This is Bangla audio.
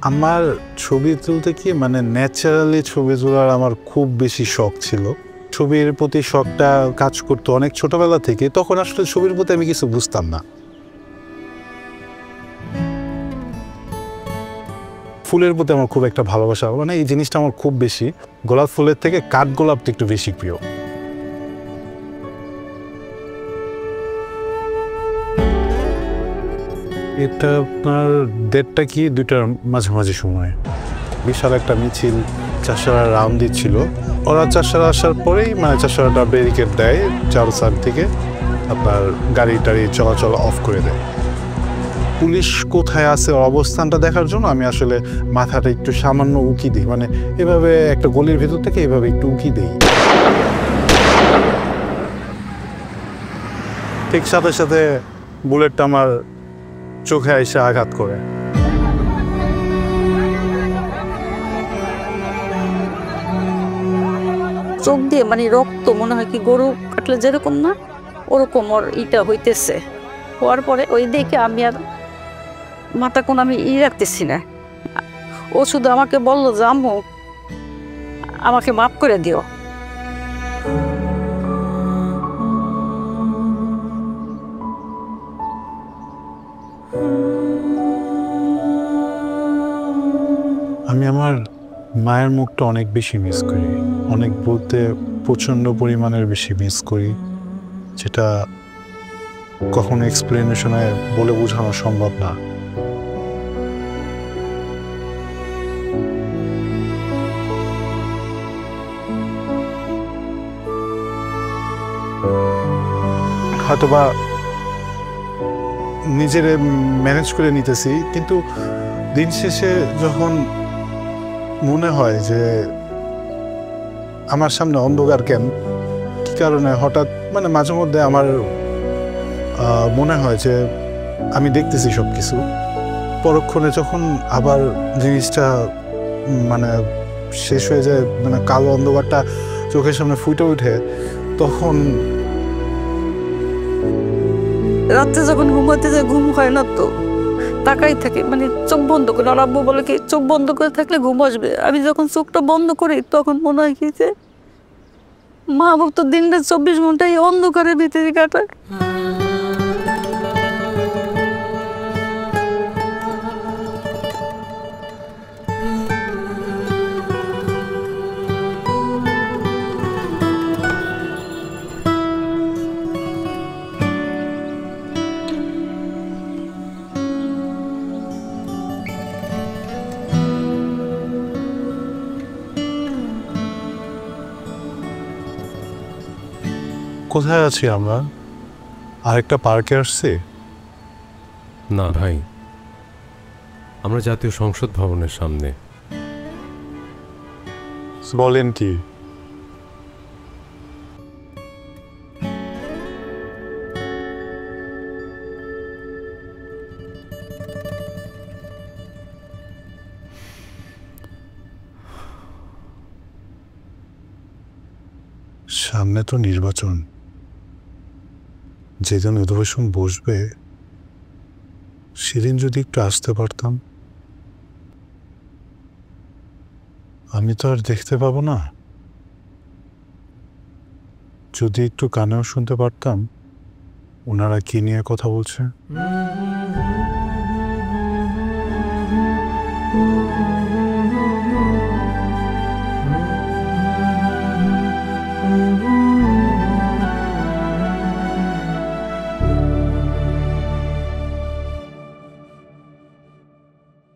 আমার ছবি তুলতে কি মানে ন্যাচারালি ছবি তোলার আমার খুব বেশি শখ ছিল। ছবির প্রতি শখটা কাজ করতো অনেক ছোটবেলা থেকে। তখন আসলে ছবির প্রতি আমি কিছু বুঝতাম না। ফুলের প্রতি আমার খুব একটা ভালোবাসা, মানে এই জিনিসটা আমার খুব বেশি। গোলাপ ফুলের থেকে কাঠগোলাপটা একটু বেশি প্রিয়। এটা আপনার 1:30টা কি 2টার মাঝামাঝি সময় বিশাল একটা মিছিল চাষারা রাউন্ড দিচ্ছিল। ওরা চাষারা আসার পরেই মানে চাষারাটা ব্যারিকেড দেয় চারো সাইড থেকে, আপনার গাড়ি টাড়ি চলাচল অফ করে দেয়। পুলিশ কোথায় আছে অবস্থানটা দেখার জন্য আমি আসলে মাথাটা একটু সামান্য উকি দিই, মানে এভাবে একটা গলির ভেতর থেকে এভাবে একটু উকি দিই। ঠিক সাথে সাথে বুলেটটা আমার চোখে এসে আঘাত করে। চোখ দিয়ে মানে রক্ত, মনে হয় কি গরু কাটলে যেরকম না ওরকম ওর ইটা হইতেছে। হওয়ার পরে ওই দেখে আমি আর মাথা কোন আমি রাখতেছি না। ও শুধু আমাকে বললো যে আম্মু আমাকে মাফ করে দিও। আমি আমার মায়ের মুখটা অনেক বেশি মিস করি, অনেক বলতে প্রচণ্ড পরিমাণের বেশি মিস করি, যেটা কখনো এক্সপ্লেনেশনে বলে বোঝানো সম্ভব না। হয়তোবা নিজের ম্যানেজ করে নিতেছি, কিন্তু দিন শেষে যখন মনে হয় যে আমার সামনে অন্ধকার কেন, কী কারণে হঠাৎ মানে মাঝে মধ্যে আমার মনে হয় যে আমি দেখতেছি সব কিছু, পরক্ষণে যখন আবার জিনিসটা মানে শেষ হয়ে যায়, মানে কালো অন্ধকারটা চোখের সামনে ফুটে ওঠে, তখন রাত্রে যখন ঘুমাতে যায় ঘুম হয় না, তো তাকাই থাকে, মানে চোখ বন্ধ করে। আর আব্বু বলে কি চোখ বন্ধ করে থাকলে ঘুম আসবে। আমি যখন চোখটা বন্ধ করি তখন মনে হয় কি যে মা বাবা তো দিনটা 24 ঘন্টা এই অন্ধকারের ভিতরে কাটায়। কোথায় আছি আমরা? আরেকটা পার্কে আসছি? না ভাই, আমরা জাতীয় সংসদ ভবনের সামনে। বলেন কি? সামনে তো নির্বাচন, যেদিন অধিবেশন বসবে সেদিন যদি একটু আসতে পারতাম। আমি তো আর দেখতে পাবো না, যদি একটু কানেও শুনতে পারতাম ওনারা কি নিয়ে কথা বলছে।